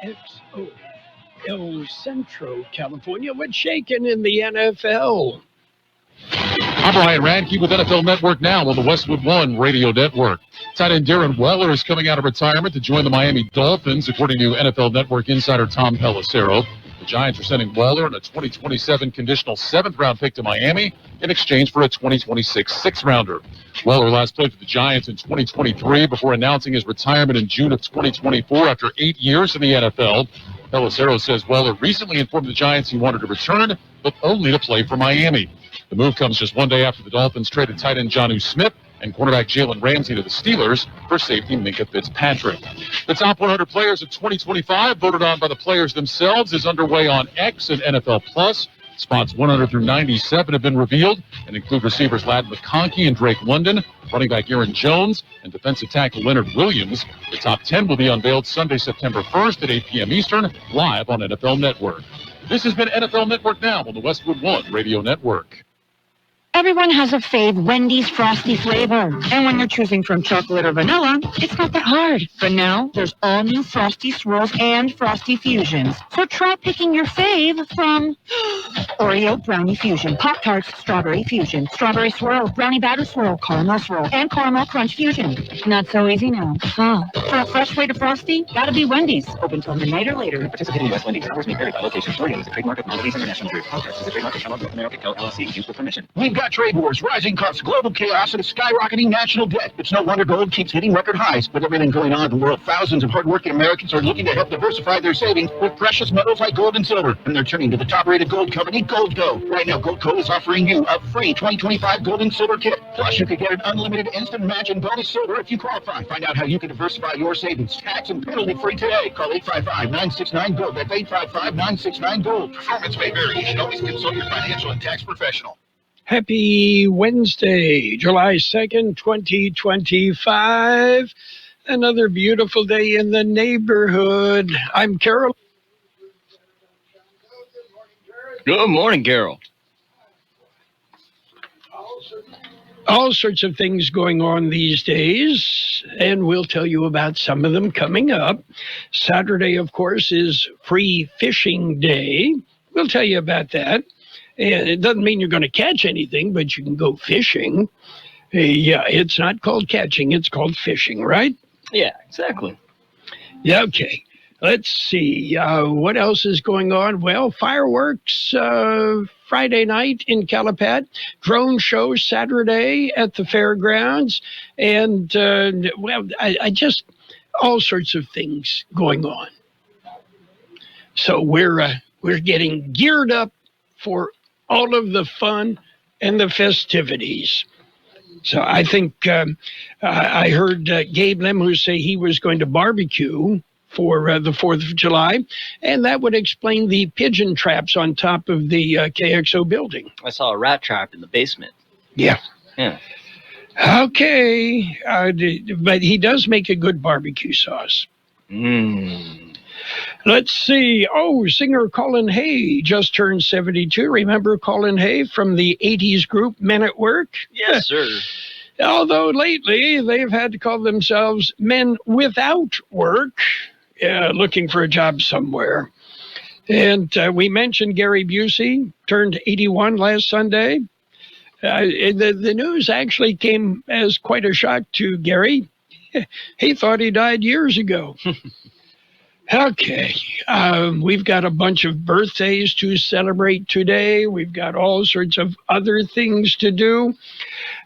KXO Centro, California. What's shaking in the NFL? I'm Brian Radke with NFL Network Now on the Westwood One Radio Network. Tight end Darren Weller is coming out of retirement to join the Miami Dolphins, according to NFL Network insider Tom Pelissero. The Giants are sending Weller and a 2027 conditional 7th-round pick to Miami in exchange for a 2026 6th-rounder. Weller last played for the Giants in 2023 before announcing his retirement in June of 2024 after 8 years in the NFL. Pelissero says Weller recently informed the Giants he wanted to return, but only to play for Miami. The move comes just one day after the Dolphins traded tight end Jonnu Smith and cornerback Jalen Ramsey to the Steelers for safety Minkah Fitzpatrick. The top 100 players of 2025, voted on by the players themselves, is underway on X and NFL Plus. Spots 100 through 97 have been revealed and include receivers Ladd McConkey and Drake London, running back Aaron Jones, and defensive tackle Leonard Williams. The top 10 will be unveiled Sunday, September 1st at 8 p.m. Eastern, live on NFL Network. This has been NFL Network Now on the Westwood One Radio Network. Everyone has a fave Wendy's Frosty flavor. And when you're choosing from chocolate or vanilla, it's not that hard. But now, there's all new Frosty Swirls and Frosty Fusions. So try picking your fave from Oreo Brownie Fusion, Pop-Tarts Strawberry Fusion, Strawberry Swirl, Brownie Batter Swirl, Caramel Swirl, and Caramel Crunch Fusion. Not so easy now. Huh. For a fresh way to Frosty, gotta be Wendy's. Open till midnight or later. Participating U.S. Wendy's hours may vary by location. Oreo is a trademark of Oldies International Group. Pop-Tarts is a trademark of Carroll America Co. LLC. Used with permission. We've got trade wars, rising costs, global chaos, and a skyrocketing national debt. It's no wonder gold keeps hitting record highs. With everything going on in the world, thousands of hardworking Americans are looking to help diversify their savings with precious metals like gold and silver. And they're turning to the top-rated gold company, GoldCo. Right now, GoldCo is offering you a free 2025 gold and silver kit. Plus, you could get an unlimited instant match and bonus silver if you qualify. Find out how you can diversify your savings. Tax and penalty-free today. Call 855-969-GOLD. That's 855-969-GOLD. Performance may vary. You should always consult your financial and tax professional. Happy Wednesday, July 2nd, 2025. Another beautiful day in the neighborhood. I'm Carroll. Good morning, Carroll. All sorts of things going on these days, and we'll tell you about some of them coming up. Saturday, of course, is Free Fishing Day. We'll tell you about that. And it doesn't mean you're going to catch anything, but you can go fishing. Yeah, it's not called catching, it's called fishing, right? Yeah, exactly. Yeah, okay. Let's see. What else is going on? Well, fireworks Friday night in Calipat, drone show Saturday at the fairgrounds, and, I just, all sorts of things going on. So we're getting geared up for all of the fun and the festivities. So I think I heard Gabe Lemus say he was going to barbecue for the 4th of July, and that would explain the pigeon traps on top of the KXO building. I saw a rat trap in the basement. Yeah. Yeah. Okay. But he does make a good barbecue sauce. Let's see. Oh, singer Colin Hay just turned 72. Remember Colin Hay from the 80s group Men at Work? Yes, sir. Although lately they've had to call themselves Men Without Work, looking for a job somewhere. And we mentioned Gary Busey, turned 81 last Sunday. The news actually came as quite a shock to Gary. He thought he died years ago. Okay, we've got a bunch of birthdays to celebrate today. We've got all sorts of other things to do.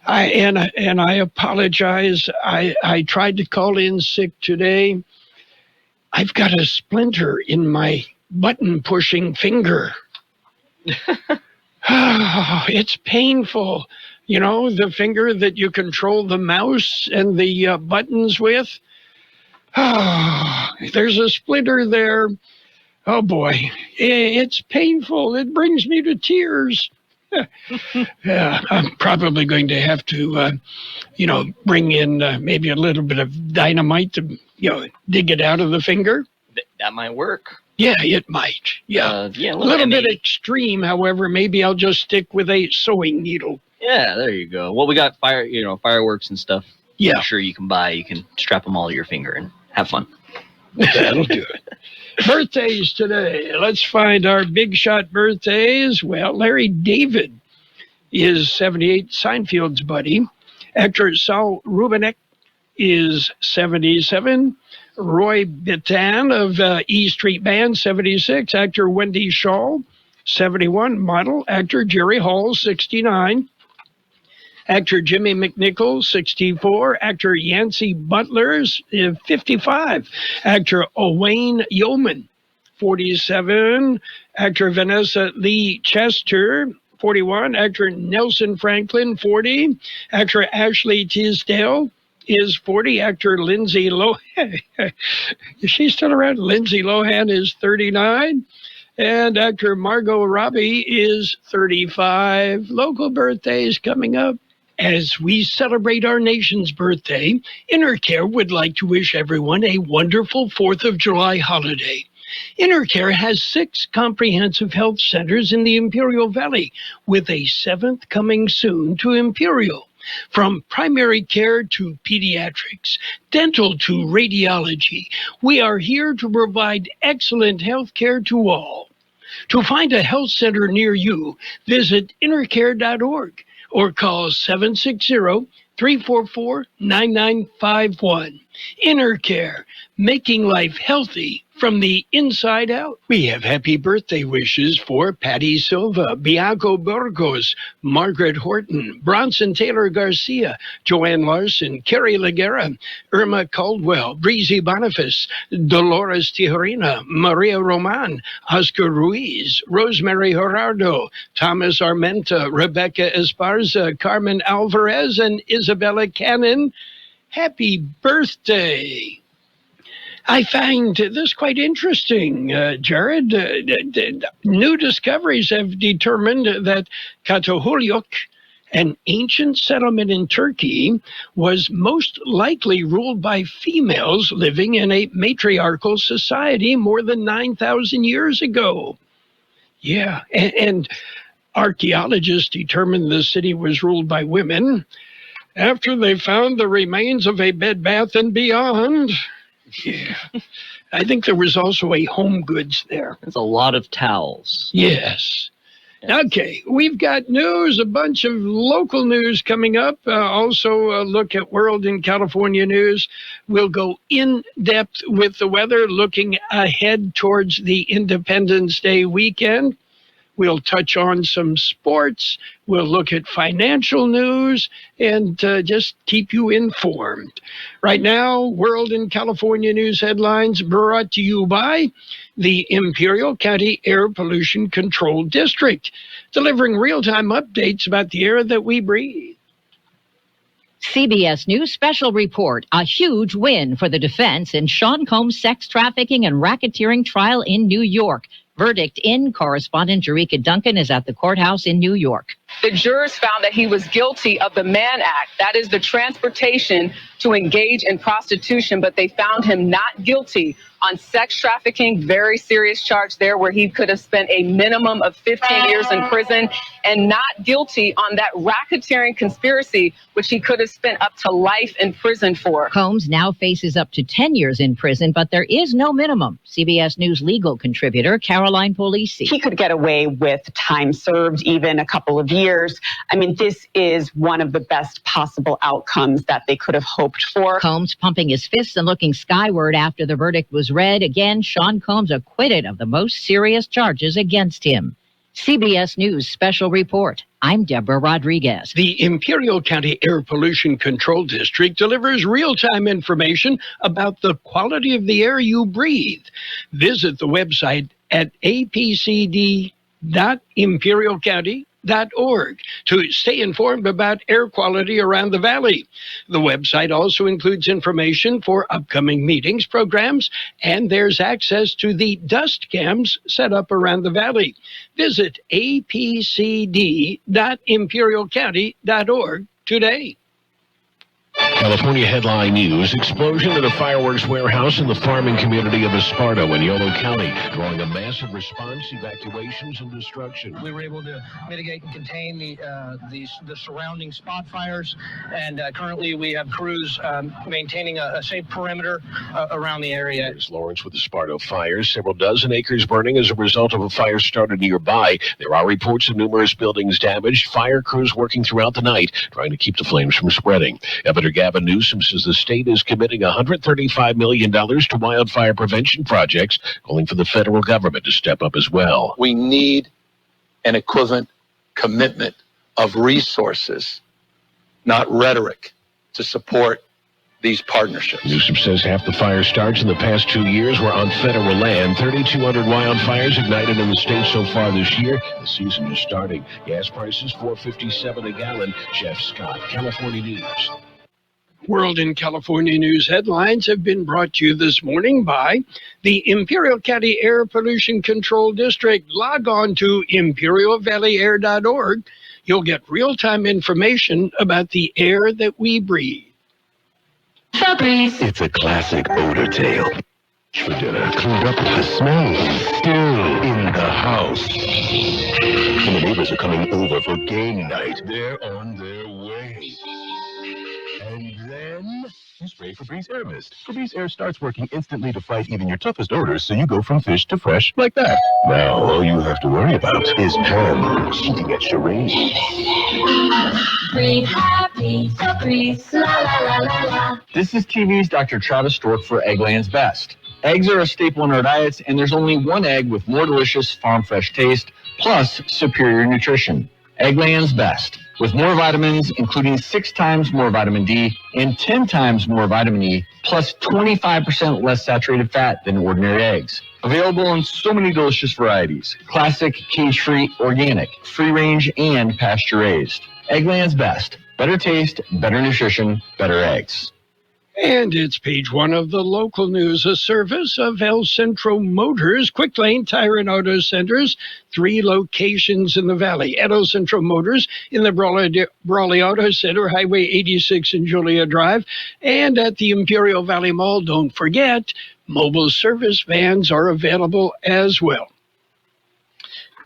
And I apologize. I tried to call in sick today. I've got a splinter in my button-pushing finger. It's painful. You know, the finger that you control the mouse and the buttons with. There's a splinter there. Oh, boy. It's painful. It brings me to tears. I'm probably going to have to, bring in maybe a little bit of dynamite to, dig it out of the finger. That might work. Yeah, it might. Yeah. A little bit extreme, however. Maybe I'll just stick with a sewing needle. Yeah, there you go. Well, we got fireworks and stuff. Yeah. I'm sure you can buy. You can strap them all to your finger and have fun. That'll do it. Birthdays today. Let's find our big shot birthdays. Well, Larry David is 78, Seinfeld's buddy. Actor Saul Rubinek is 77. Roy Bittan of E Street Band, 76. Actor Wendy Shaw, 71. Model actor Jerry Hall, 69. Actor Jimmy McNichol, 64. Actor Yancey Butler, 55. Actor Owain Yeoman, 47. Actor Vanessa Lee Chester, 41. Actor Nelson Franklin, 40. Actor Ashley Tisdale is 40. Actor Lindsay Lohan, is she still around? Lindsay Lohan is 39. And actor Margot Robbie is 35. Local birthdays coming up. As we celebrate our nation's birthday, InnerCare would like to wish everyone a wonderful 4th of July holiday. InnerCare has 6 comprehensive health centers in the Imperial Valley, with a 7th coming soon to Imperial. From primary care to pediatrics, dental to radiology, we are here to provide excellent health care to all. To find a health center near you, visit innercare.org. or call 760-344-9951. InnerCare, making life healthy from the inside out. We have happy birthday wishes for Patty Silva, Bianco Burgos, Margaret Horton, Bronson Taylor Garcia, Joanne Larson, Carrie Laguerra, Irma Caldwell, Breezy Boniface, Dolores Tijerina, Maria Roman, Oscar Ruiz, Rosemary Gerardo, Thomas Armenta, Rebecca Esparza, Carmen Alvarez, and Isabella Cannon. Happy birthday. I find this quite interesting, Jared. New discoveries have determined that Katahulyuk, an ancient settlement in Turkey, was most likely ruled by females living in a matriarchal society more than 9,000 years ago. Yeah, and archaeologists determined the city was ruled by women after they found the remains of a Bed Bath & Beyond. Yeah. I think there was also a Home Goods there. There's a lot of towels. Yes. Okay, we've got news, a bunch of local news coming up. Also, a look at world and California news. We'll go in depth with the weather, looking ahead towards the Independence Day weekend. We'll touch on some sports. We'll look at financial news and just keep you informed. Right now, World and California news headlines brought to you by the Imperial County Air Pollution Control District, delivering real-time updates about the air that we breathe. CBS News special report, a huge win for the defense in Sean Combs' sex trafficking and racketeering trial in New York. Verdict in. Correspondent Jerika Duncan is at the courthouse in New York. The jurors found that he was guilty of the Mann Act, that is the transportation to engage in prostitution, but they found him not guilty on sex trafficking, very serious charge there where he could have spent a minimum of 15 years in prison, and not guilty on that racketeering conspiracy, which he could have spent up to life in prison for. Combs now faces up to 10 years in prison, but there is no minimum. CBS News legal contributor Caroline Polisi. He could get away with time served, even a couple of years. I mean, this is one of the best possible outcomes that they could have hoped for. Combs pumping his fists and looking skyward after the verdict was read. Again, Sean Combs acquitted of the most serious charges against him. CBS News special report. I'm Deborah Rodriguez. The Imperial County Air Pollution Control District delivers real-time information about the quality of the air you breathe. Visit the website at apcd.imperialcounty.org to stay informed about air quality around the valley. The website also includes information for upcoming meetings, programs, and there's access to the dust cams set up around the valley. Visit apcd.imperialcounty.org today. California headline news: explosion at a fireworks warehouse in the farming community of Esparto in Yolo County, drawing a massive response, evacuations, and destruction. We were able to mitigate and contain the surrounding spot fires, and currently we have crews maintaining a safe perimeter around the area. Here's Lawrence with the Esparto fires. Several dozen acres burning as a result of a fire started nearby. There are reports of numerous buildings damaged. Fire crews working throughout the night, trying to keep the flames from spreading. Governor Gavin Newsom says the state is committing $135 million to wildfire prevention projects, calling for the federal government to step up as well. We need an equivalent commitment of resources, not rhetoric, to support these partnerships. Newsom says half the fire starts in the past 2 years were on federal land. 3,200 wildfires ignited in the state so far this year. The season is starting. Gas prices $4.57 a gallon. Jeff Scott, California News. World in California news headlines have been brought to you this morning by the Imperial County Air Pollution Control District. Log on to imperialvalleyair.org. You'll get real-time information about the air that we breathe. It's a classic odor tale. For dinner, cleaned up, the smell is still in the house. And the neighbors are coming over for game night. They're on their way. And then you spray Febreze Air Mist. Febreze Air starts working instantly to fight even your toughest odors, so you go from fish to fresh like that. Now all you have to worry about is Pam shooting at charades. Breathe happy, Febreze, la la la la la. This is TV's Dr. Travis Stork for Eggland's Best. Eggs are a staple in our diets, and there's only one egg with more delicious farm-fresh taste, plus superior nutrition. Eggland's Best, with more vitamins, including 6 times more vitamin D and 10 times more vitamin E, plus 25% less saturated fat than ordinary eggs. Available in so many delicious varieties: classic, cage-free, organic, free-range, and pasture-raised. Eggland's Best. Better taste, better nutrition, better eggs. And it's page 1 of the local news, a service of El Centro Motors, Quick Lane Tire and Auto Centers, 3 locations in the valley. At El Centro Motors in the Brawley Auto Center, Highway 86 and Julia Drive, and at the Imperial Valley Mall. Don't forget, mobile service vans are available as well.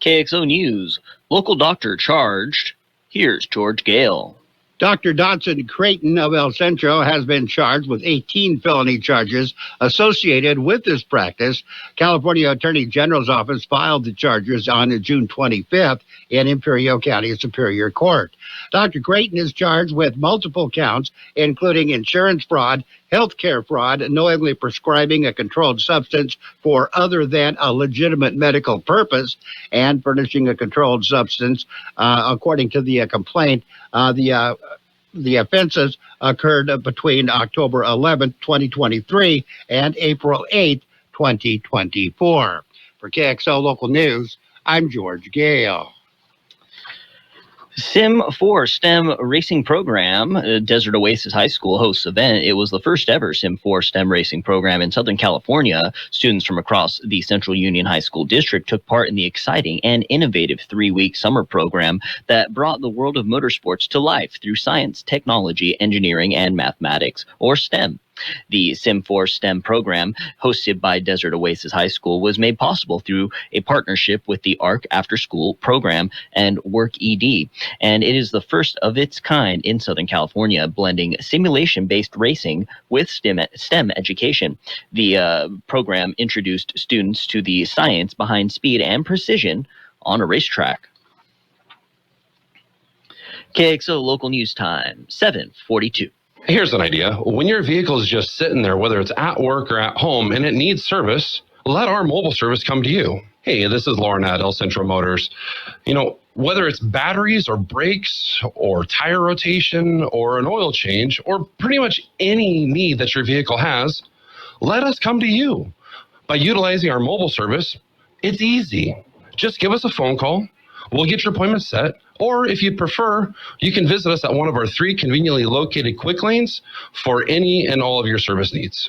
KXO News. Local doctor charged. Here's George Gale. Dr. Dodson Creighton of El Centro has been charged with 18 felony charges associated with this practice. California Attorney General's office filed the charges on June 25th in Imperial County Superior Court. Dr. Creighton is charged with multiple counts, including insurance fraud, healthcare fraud, knowingly prescribing a controlled substance for other than a legitimate medical purpose, and furnishing a controlled substance. According to the complaint, the offenses occurred between October 11, 2023 and April 8, 2024. For KXO Local News, I'm George Gale. Sim 4 STEM racing program. Desert Oasis High School hosts event. It was the first ever Sim 4 STEM racing program in Southern California. Students from across the Central Union High School District took part in the exciting and innovative 3-week summer program that brought the world of motorsports to life through science, technology, engineering, and mathematics, or STEM. The Sim 4 STEM program, hosted by Desert Oasis High School, was made possible through a partnership with the ARC After School program and Work ED, and it is the first of its kind in Southern California, blending simulation-based racing with STEM education. The program introduced students to the science behind speed and precision on a racetrack. KXO Local News Time, 7:42. Here's an idea. When your vehicle is just sitting there, whether it's at work or at home, and it needs service, let our mobile service come to you. Hey, this is Lauren at El Centro Motors. You know, whether it's batteries or brakes or tire rotation or an oil change or pretty much any need that your vehicle has, let us come to you. By utilizing our mobile service, it's easy. Just give us a phone call. We'll get your appointment set. Or if you prefer, you can visit us at one of our 3 conveniently located quick lanes for any and all of your service needs.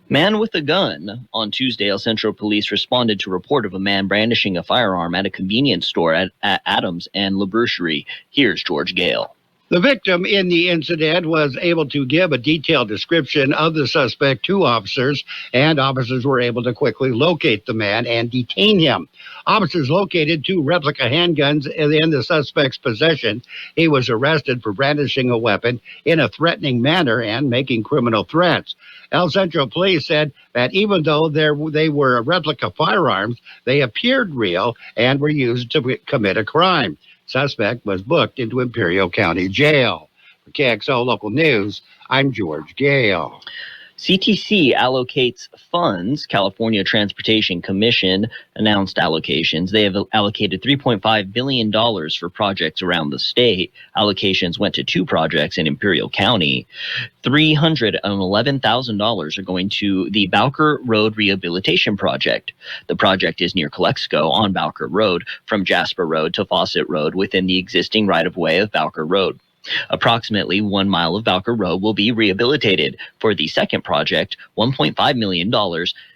Man with a gun. On Tuesday, El Centro police responded to a report of a man brandishing a firearm at a convenience store at Adams and La Brucherie. Here's George Gale. The victim in the incident was able to give a detailed description of the suspect to officers, and officers were able to quickly locate the man and detain him. Officers located 2 replica handguns in the suspect's possession. He was arrested for brandishing a weapon in a threatening manner and making criminal threats. El Centro Police said that even though they were replica firearms, they appeared real and were used to commit a crime. Suspect was booked into Imperial County Jail. For KXO Local News, I'm George Gale. CTC allocates funds. California Transportation Commission announced allocations. They have allocated $3.5 billion for projects around the state. Allocations went to 2 projects in Imperial County. $311,000 are going to the Bowker Road Rehabilitation Project. The project is near Calexico on Bowker Road from Jasper Road to Fawcett Road within the existing right-of-way of Bowker Road. Approximately 1 mile of Bowker Road will be rehabilitated. For the second project, $1.5 million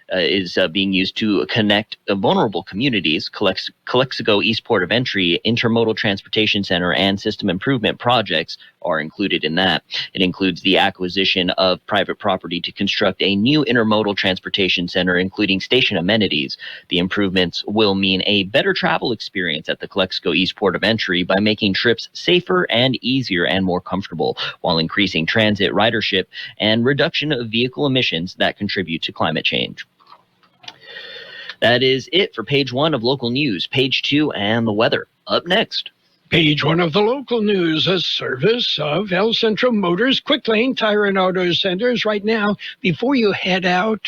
is being used to connect vulnerable communities. Calexico East Port of Entry, Intermodal Transportation Center, and System Improvement projects are included in that. It includes the acquisition of private property to construct a new intermodal transportation center, including station amenities. The improvements will mean a better travel experience at the Calexico East Port of Entry by making trips safer and easier and more comfortable, while increasing transit ridership and reduction of vehicle emissions that contribute to climate change. That is it for page 1 of local news. Page 2 and the weather. Up next. Page 1 of the local news, a service of El Centro Motors, Quick Lane Tire and Auto Centers. Right now, before you head out,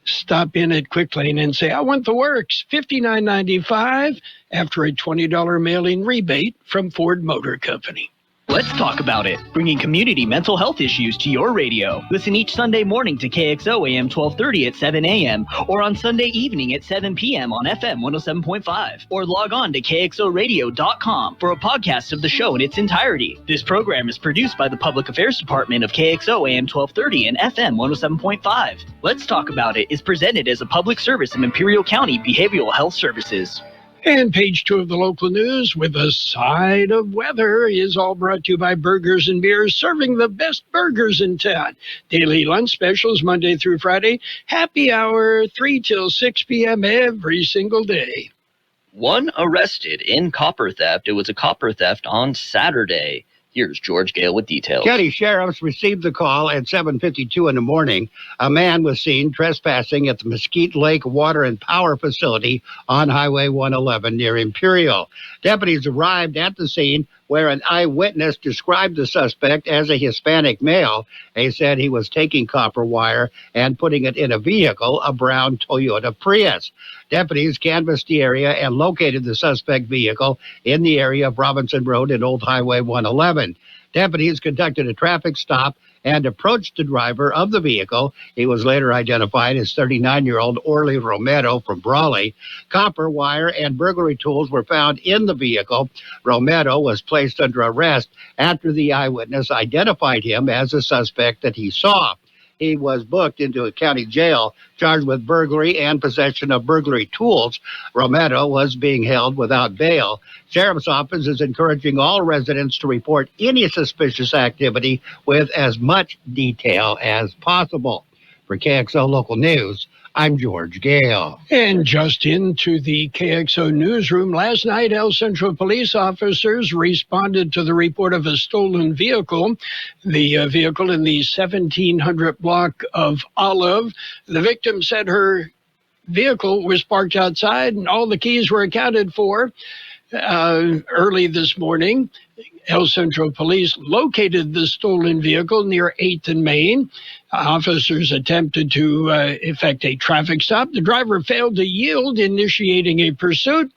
stop in at Quick Lane and say, I want the works, $59.95 after a $20 mail-in rebate from Ford Motor Company. Let's talk about it, bringing community mental health issues to your radio. Listen each Sunday morning to KXO AM 1230 at 7 a.m. or on Sunday evening at 7 p.m. on FM 107.5 or log on to KXORadio.com for a podcast of the show in its entirety. This program is produced by the Public Affairs Department of KXO AM 1230 and FM 107.5. Let's Talk About It is presented as a public service of Imperial County Behavioral Health Services. And page 2 of the local news with a side of weather is all brought to you by Burgers and Beers, serving the best burgers in town. Daily lunch specials Monday through Friday. Happy hour 3 till 6 p.m. every single day. 1 arrested in copper theft. It was a copper theft on Saturday. Here's George Gale with details. County sheriffs received the call at 7:52 in the morning. A man was seen trespassing at the Mesquite Lake Water and Power Facility on Highway 111 near Imperial. Deputies arrived at the scene where an eyewitness described the suspect as a Hispanic male. They said he was taking copper wire and putting it in a vehicle, a brown Toyota Prius. Deputies canvassed the area and located the suspect vehicle in the area of Robinson Road and Old Highway 111. Deputies conducted a traffic stop and approached the driver of the vehicle. He was later identified as 39-year-old Orly Romero from Brawley. Copper wire and burglary tools were found in the vehicle. Romero was placed under arrest after the eyewitness identified him as a suspect that he saw. He was booked into a county jail, charged with burglary and possession of burglary tools. Romero was being held without bail. Sheriff's Office is encouraging all residents to report any suspicious activity with as much detail as possible. For KXO Local News, I'm George Gale. And just into the KXO newsroom, last night, El Centro police officers responded to the report of a stolen vehicle. The vehicle in the 1700 block of Olive. The victim said her vehicle was parked outside and all the keys were accounted for. Early this morning, El Centro police located the stolen vehicle near 8th and Main. Officers attempted to effect a traffic stop. The driver failed to yield, initiating a pursuit.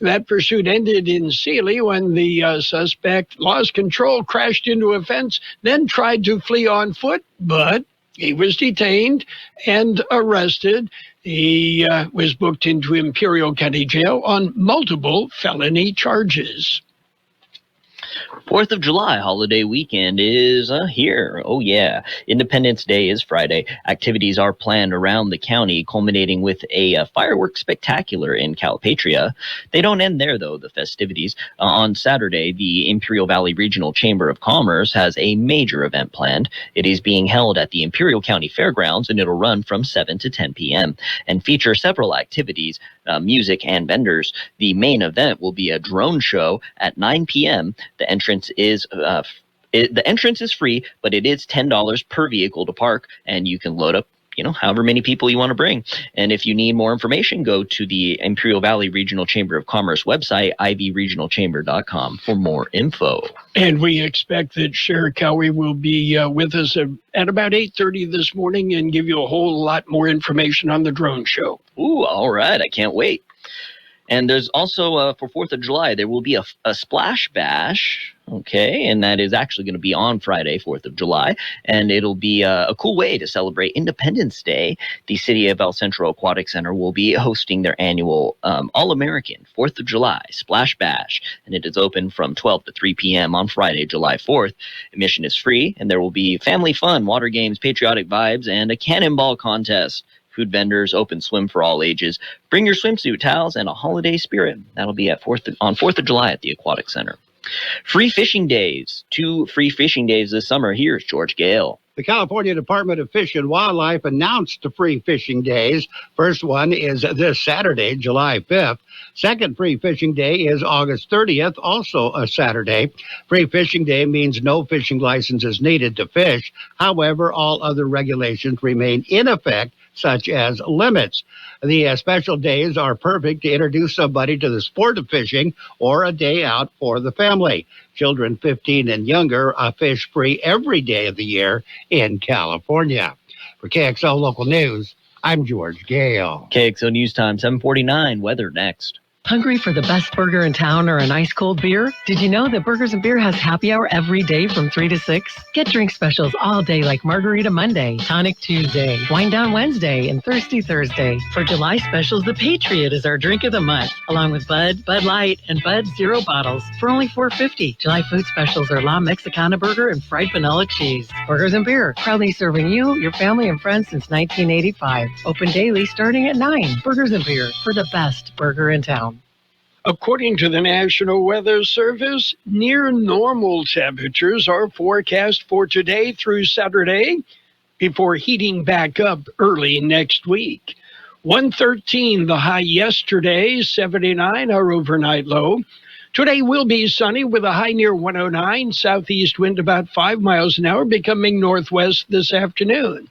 That pursuit ended in Sealy when the suspect lost control, crashed into a fence, then tried to flee on foot, but he was detained and arrested. He was booked into Imperial County Jail on multiple felony charges. 4th of July holiday weekend is here. Oh, yeah. Independence Day is Friday. Activities are planned around the county, culminating with a fireworks spectacular in Calipatria. They don't end there, though, the festivities. On Saturday, the Imperial Valley Regional Chamber of Commerce has a major event planned. It is being held at the Imperial County Fairgrounds, and it'll run from 7 to 10 p.m. and feature several activities, music, and vendors. The main event will be a drone show at 9 p.m. The entrance is free, but it is $10 per vehicle to park, and you can load up, however many people you want to bring. And if you need more information, go to the Imperial Valley Regional Chamber of Commerce website, ivregionalchamber.com, for more info. And we expect that Sheriff Cowie will be with us at about 8:30 this morning and give you a whole lot more information on the drone show. Ooh, all right. I can't wait. And there's also, for 4th of July, there will be a splash bash, okay? And that is actually going to be on Friday, 4th of July. And it'll be a cool way to celebrate Independence Day. The City of El Centro Aquatic Center will be hosting their annual All-American 4th of July Splash Bash. And it is open from 12 to 3 p.m. on Friday, July 4th. Admission is free, and there will be family fun, water games, patriotic vibes, and a cannonball contest. Food vendors, open swim for all ages. Bring your swimsuit, towels, and a holiday spirit. That'll be on 4th of July at the Aquatic Center. Free fishing days. 2 free fishing days this summer. Here's George Gale. The California Department of Fish and Wildlife announced the free fishing days. First one is this Saturday, July 5th. Second free fishing day is August 30th, also a Saturday. Free fishing day means no fishing license is needed to fish. However, all other regulations remain in effect, such as limits. The special days are perfect to introduce somebody to the sport of fishing or a day out for the family. Children 15 and younger fish free every day of the year in California. For KXO Local News, I'm George Gale. KXO News Time, 7:49. Weather next. Hungry for the best burger in town or an ice-cold beer? Did you know that Burgers & Beer has happy hour every day from 3 to 6? Get drink specials all day like Margarita Monday, Tonic Tuesday, Wine Down Wednesday, and Thirsty Thursday. For July specials, the Patriot is our drink of the month, along with Bud, Bud Light, and Bud Zero bottles for only $4.50. July food specials are La Mexicana Burger and fried vanilla cheese. Burgers & Beer, proudly serving you, your family, and friends since 1985. Open daily starting at 9. Burgers & Beer, for the best burger in town. According to the National Weather Service, near normal temperatures are forecast for today through Saturday before heating back up early next week. 113 the high yesterday, 79 our overnight low. Today will be sunny with a high near 109, southeast wind about 5 miles an hour, becoming northwest this afternoon.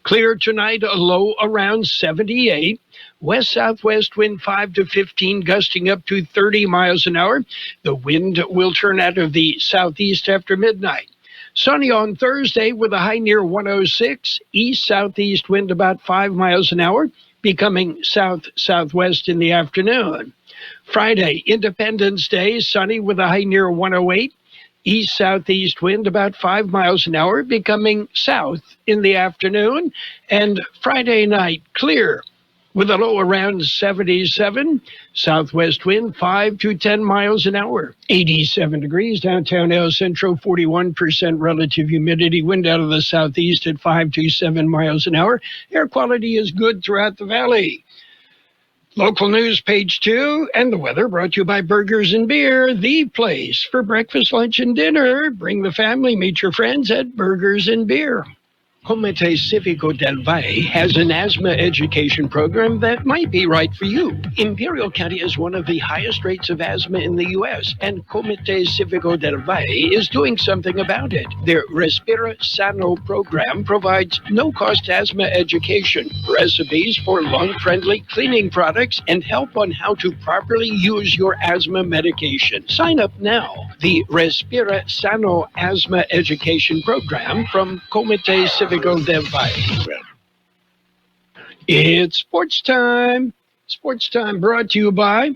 Clear tonight, a low around 78. West-southwest wind 5 to 15, gusting up to 30 miles an hour. The wind will turn out of the southeast after midnight. Sunny on Thursday with a high near 106, east-southeast wind about 5 miles an hour, becoming south-southwest in the afternoon. Friday, Independence Day, sunny with a high near 108, east-southeast wind about 5 miles an hour, becoming south in the afternoon. And Friday night, clear with a low around 77, southwest wind 5 to 10 miles an hour. 87 degrees downtown El Centro, 41% relative humidity, wind out of the southeast at 5 to 7 miles an hour. Air quality is good throughout the valley. Local news, page 2, and the weather brought to you by Burgers & Beer, the place for breakfast, lunch, and dinner. Bring the family, meet your friends at Burgers & Beer. Comité Civico del Valle has an asthma education program that might be right for you. Imperial County has one of the highest rates of asthma in the U.S., and Comité Civico del Valle is doing something about it. Their Respira Sano program provides no-cost asthma education, recipes for lung-friendly cleaning products, and help on how to properly use your asthma medication. Sign up now. The Respira Sano Asthma Education Program from Comité Civico del Valle. It's sports time. Sports time brought to you by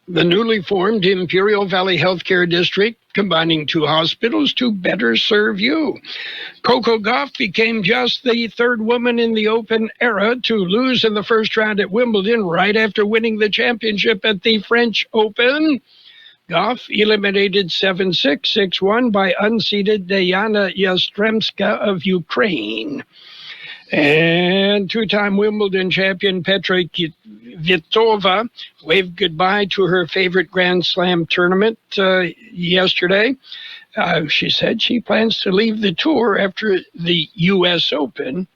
the newly formed Imperial Valley Healthcare District, combining 2 hospitals to better serve you. Coco Gauff became just the 3rd woman in the Open era to lose in the first round at Wimbledon right after winning the championship at the French Open. Goff eliminated 7-6, 6-1 by unseeded Diana Yastremska of Ukraine. And two-time Wimbledon champion Petra Kvitova waved goodbye to her favorite Grand Slam tournament yesterday. She said she plans to leave the tour after the U.S. Open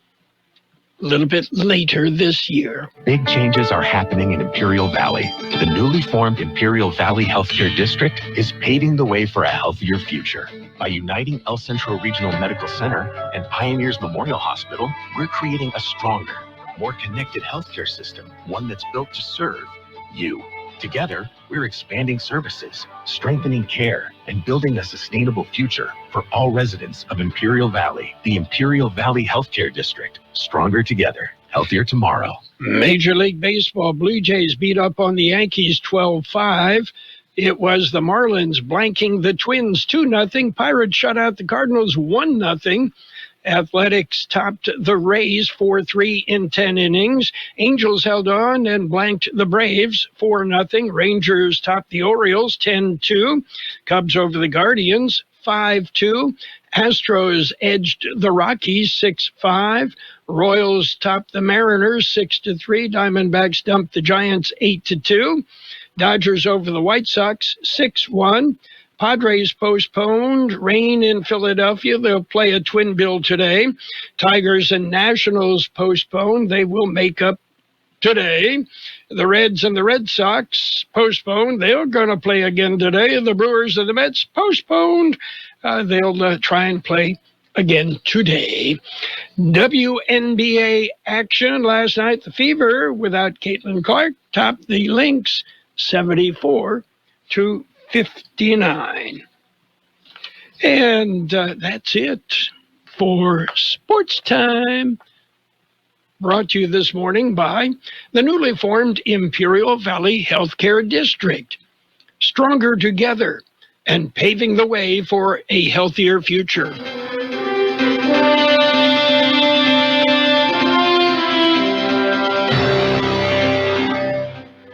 a little bit later this year. Big changes are happening in Imperial Valley. The newly formed Imperial Valley Healthcare District is paving the way for a healthier future. By uniting El Centro Regional Medical Center and Pioneers Memorial Hospital, we're creating a stronger, more connected healthcare system, one that's built to serve you. Together, we're expanding services, strengthening care, and building a sustainable future for all residents of Imperial Valley. The Imperial Valley Healthcare District. Stronger together, healthier tomorrow. Major League Baseball, Blue Jays beat up on the Yankees 12-5. It was the Marlins blanking the Twins 2-0. Pirates shut out the Cardinals 1-0. Athletics topped the Rays 4-3 in 10 innings. Angels held on and blanked the Braves 4-0. Rangers topped the Orioles 10-2. Cubs over the Guardians 5-2. Astros edged the Rockies 6-5. Royals topped the Mariners 6-3. Diamondbacks dumped the Giants 8-2. Dodgers over the White Sox 6-1. Padres postponed. Rain in Philadelphia. They'll play a twin bill today. Tigers and Nationals postponed. They will make up today. The Reds and the Red Sox postponed. They're going to play again today. The Brewers and the Mets postponed. They'll try and play again today. WNBA action last night. The Fever, without Caitlin Clark, topped the Lynx 74-59. And that's it for Sports Time. Brought to you this morning by the newly formed Imperial Valley Healthcare District. Stronger together and paving the way for a healthier future.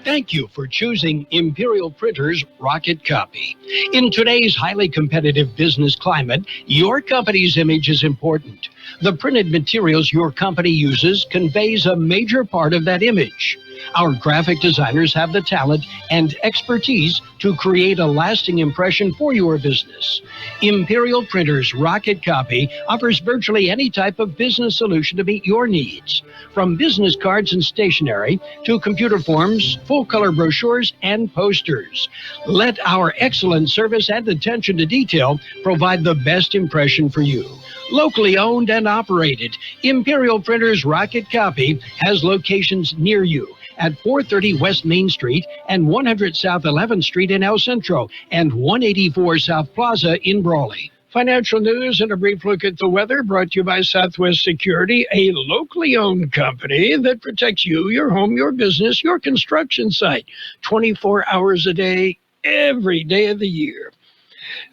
Thank you for choosing Imperial Printers Rocket Copy. In today's highly competitive business climate, your company's image is important. The printed materials your company uses conveys a major part of that image. Our graphic designers have the talent and expertise to create a lasting impression for your business. Imperial Printers Rocket Copy offers virtually any type of business solution to meet your needs. From business cards and stationery to computer forms, full-color brochures, and posters. Let our excellent service and attention to detail provide the best impression for you. Locally owned and operated, Imperial Printers Rocket Copy has locations near you at 430 West Main Street and 100 South 11th Street in El Centro and 184 South Plaza in Brawley. Financial news and a brief look at the weather brought to you by Southwest Security, a locally owned company that protects you, your home, your business, your construction site, 24 hours a day, every day of the year.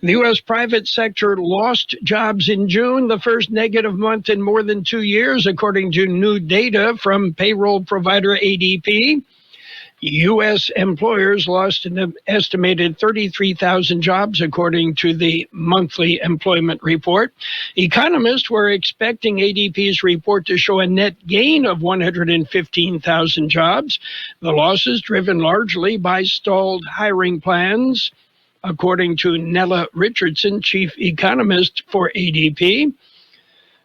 The U.S. private sector lost jobs in June, the first negative month in more than 2 years, according to new data from payroll provider ADP. U.S. employers lost an estimated 33,000 jobs, according to the monthly employment report. Economists were expecting ADP's report to show a net gain of 115,000 jobs. The losses driven largely by stalled hiring plans, according to Nella Richardson, chief economist for ADP.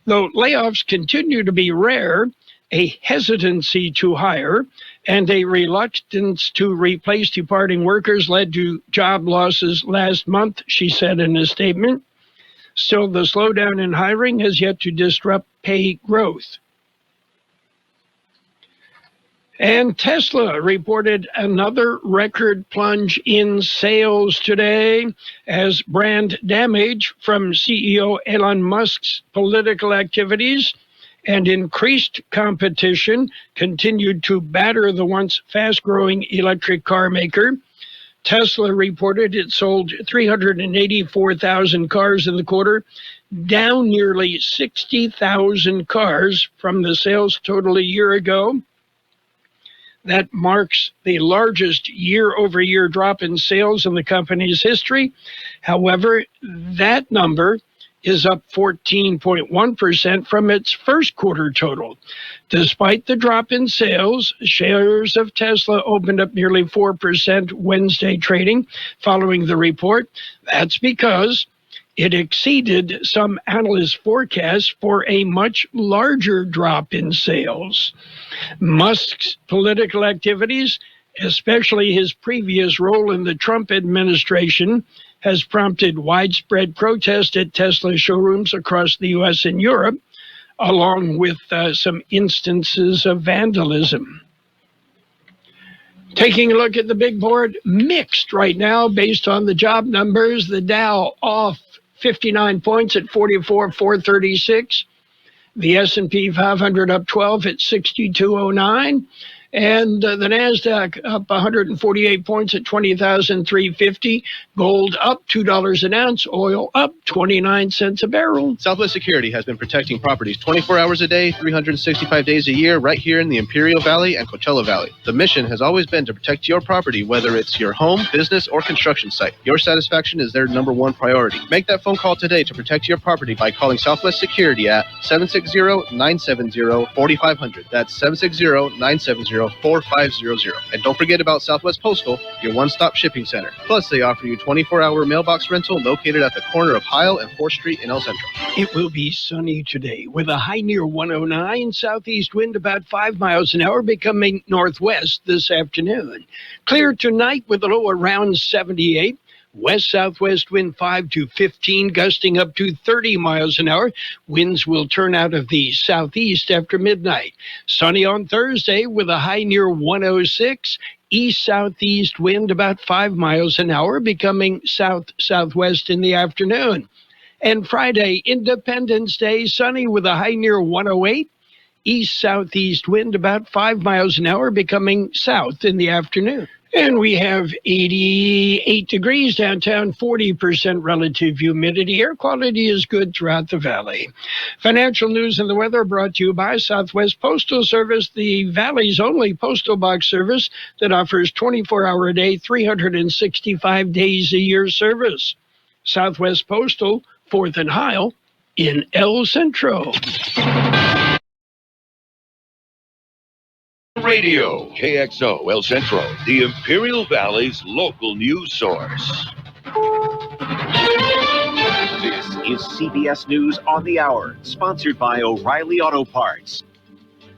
Though layoffs continue to be rare, a hesitancy to hire and a reluctance to replace departing workers led to job losses last month, she said in a statement. Still, the slowdown in hiring has yet to disrupt pay growth. And Tesla reported another record plunge in sales today as brand damage from CEO Elon Musk's political activities and increased competition continued to batter the once fast-growing electric car maker. Tesla reported it sold 384,000 cars in the quarter, down nearly 60,000 cars from the sales total a year ago. That marks the largest year-over-year drop in sales in the company's history. However, that number is up 14.1% from its first quarter total. Despite the drop in sales, shares of Tesla opened up nearly 4% Wednesday trading following the report. That's because it exceeded some analyst forecasts for a much larger drop in sales. Musk's political activities, especially his previous role in the Trump administration, has prompted widespread protest at Tesla showrooms across the U.S. and Europe, along with some instances of vandalism. Taking a look at the big board, mixed right now based on the job numbers. The Dow off 59 points at 44,436. The S&P 500 up 12 at 6209. And the NASDAQ up 148 points at 20,350. Gold up $2 an ounce. Oil up 29 cents a barrel. Southwest Security has been protecting properties 24 hours a day, 365 days a year, right here in the Imperial Valley and Coachella Valley. The mission has always been to protect your property, whether it's your home, business, or construction site. Your satisfaction is their #1 priority. Make that phone call today to protect your property by calling Southwest Security at 760-970-4500. That's 760-970-4500. And don't forget about Southwest Postal, your one-stop shipping center. Plus, they offer you 24-hour mailbox rental located at the corner of Heil and 4th Street in El Centro. It will be sunny today with a high near 109, southeast wind about 5 miles an hour, becoming northwest this afternoon. Clear tonight with a low around 78. West-southwest wind 5 to 15, gusting up to 30 miles an hour. Winds will turn out of the southeast after midnight. Sunny on Thursday with a high near 106. East-southeast wind about 5 miles an hour, becoming south-southwest in the afternoon. And Friday, Independence Day, sunny with a high near 108. East-southeast wind about 5 miles an hour, becoming south in the afternoon. And we have 88 degrees downtown, 40% relative humidity. Air quality is good throughout the valley. Financial news and the weather brought to you by Southwest Postal Service, the valley's only postal box service that offers 24-hour a day, 365 days a year service. Southwest Postal, 4th and Heil in El Centro. Radio, KXO El Centro, the Imperial Valley's local news source. This is CBS News on the Hour, sponsored by O'Reilly Auto Parts.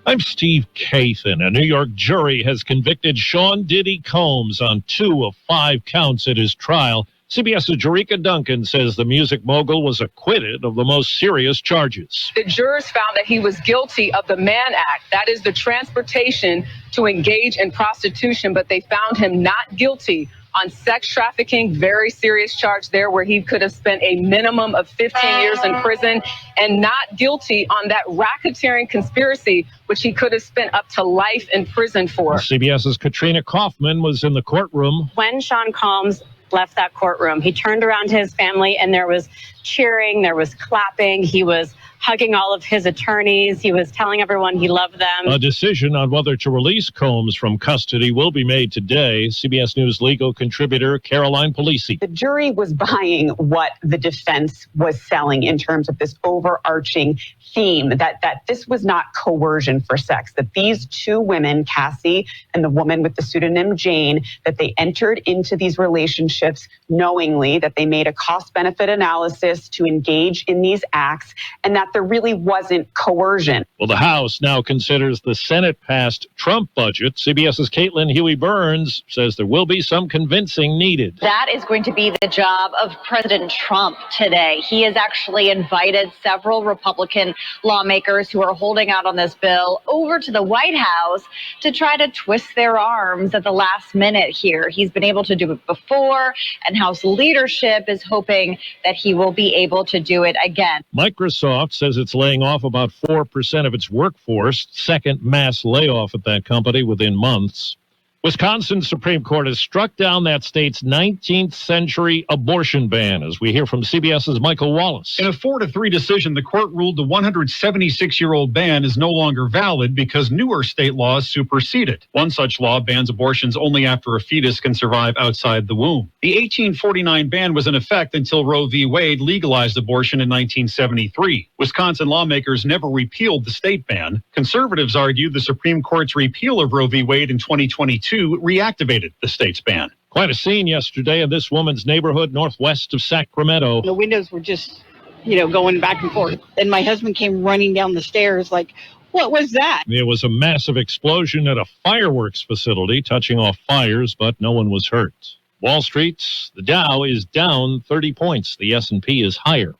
I'm Steve Kathan. A New York jury has convicted Sean Diddy Combs on 2 of 5 counts at his trial. CBS's Jerika Duncan says the music mogul was acquitted of the most serious charges. The jurors found that he was guilty of the Mann Act. That is the transportation to engage in prostitution, but they found him not guilty on sex trafficking, very serious charge there where he could have spent a minimum of 15 years in prison, and not guilty on that racketeering conspiracy, which he could have spent up to life in prison for. CBS's Katrina Kaufman was in the courtroom. When Sean Combs left that courtroom, he turned around to his family and there was cheering, there was clapping, he was hugging all of his attorneys, he was telling everyone he loved them. A decision on whether to release Combs from custody will be made today. CBS News legal contributor Caroline Polisi. The jury was buying what the defense was selling in terms of this overarching theme that this was not coercion for sex, that these two women, Cassie and the woman with the pseudonym Jane, that they entered into these relationships knowingly, that they made a cost-benefit analysis to engage in these acts, and that there really wasn't coercion. Well, the House now considers the Senate-passed Trump budget. CBS's Caitlin Huey-Burns says there will be some convincing needed. That is going to be the job of President Trump today. He has actually invited several Republican lawmakers who are holding out on this bill over to the White House to try to twist their arms at the last minute here. He's been able to do it before, and House leadership is hoping that he will be able to do it again. Microsoft says it's laying off about 4% of its workforce, second mass layoff at that company within months. Wisconsin Supreme Court has struck down that state's 19th century abortion ban, as we hear from CBS's Michael Wallace. In a 4-3 decision, the court ruled the 176-year-old ban is no longer valid because newer state laws supersede it. One such law bans abortions only after a fetus can survive outside the womb. The 1849 ban was in effect until Roe v. Wade legalized abortion in 1973. Wisconsin lawmakers never repealed the state ban. Conservatives argued the Supreme Court's repeal of Roe v. Wade in 2022 reactivated the state's ban. Quite a scene yesterday in this woman's neighborhood northwest of Sacramento. The windows were just, going back and forth. And my husband came running down the stairs like, what was that? There was a massive explosion at a fireworks facility, touching off fires, but no one was hurt. Wall Street, the Dow is down 30 points. The S&P is higher.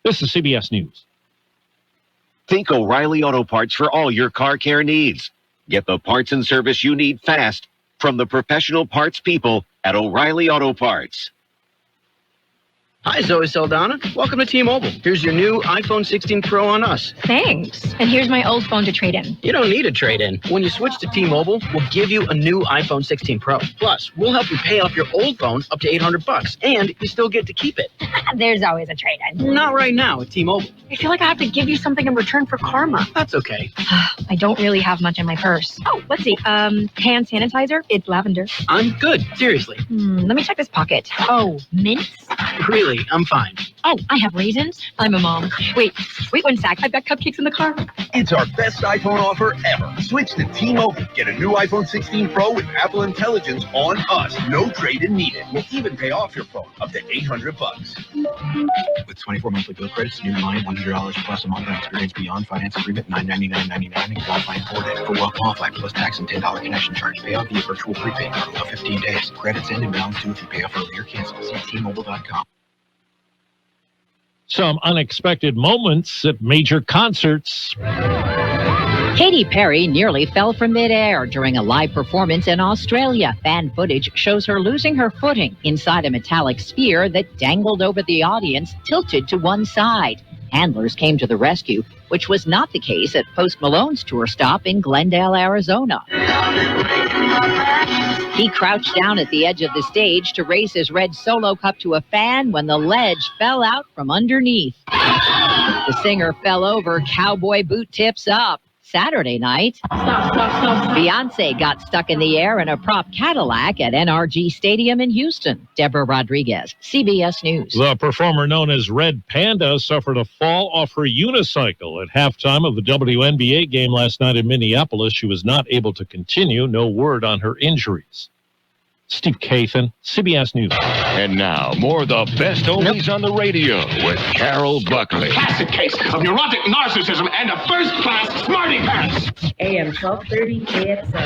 This is CBS News. Think O'Reilly Auto Parts for all your car care needs. Get the parts and service you need fast from the professional parts people at O'Reilly Auto Parts. Hi, Zoe Saldana. Welcome to T-Mobile. Here's your new iPhone 16 Pro on us. Thanks. And here's my old phone to trade in. You don't need a trade-in. When you switch to T-Mobile, we'll give you a new iPhone 16 Pro. Plus, we'll help you pay off your old phone up to $800, and you still get to keep it. There's always a trade-in. Not right now at T-Mobile. I feel like I have to give you something in return for karma. That's okay. I don't really have much in my purse. Oh, let's see. Hand sanitizer. It's lavender. I'm good. Seriously. Let me check this pocket. Oh, mints? Really, I'm fine. Oh, I have raisins. I'm a mom. Wait 1 sec. I've got cupcakes in the car. It's our best iPhone offer ever. Switch to T-Mobile. Get a new iPhone 16 Pro with Apple Intelligence on us. No trade-in needed. We'll even pay off your phone up to $800. With 24 monthly bill credits, new line, $100 plus a month on experience beyond finance agreement, $999.99, and qualify in 4 days. For well-qualified plus tax and $10 connection charge. Pay off via virtual prepaid card of 15 days. Credits end and balance due if you pay off early or cancel. See T-Mobile.com. Some unexpected moments at major concerts. Katy Perry nearly fell from midair during a live performance in Australia. Fan footage shows her losing her footing inside a metallic sphere that dangled over the audience, tilted to one side. Handlers came to the rescue, which was not the case at Post Malone's tour stop in Glendale, Arizona. He crouched down at the edge of the stage to raise his red solo cup to a fan when the ledge fell out from underneath. The singer fell over, cowboy boot tips up. Saturday night, Beyonce got stuck in the air in a prop Cadillac at NRG Stadium in Houston. Deborah Rodriguez, CBS News. The performer known as Red Panda suffered a fall off her unicycle at halftime of the WNBA game last night in Minneapolis. She was not able to continue. No word on her injuries. Steve Kathan, CBS News. And now, more of the best oldies on the radio with Carroll Buckley. Classic case of neurotic narcissism and a first-class smarty pants. AM 1230 KXO.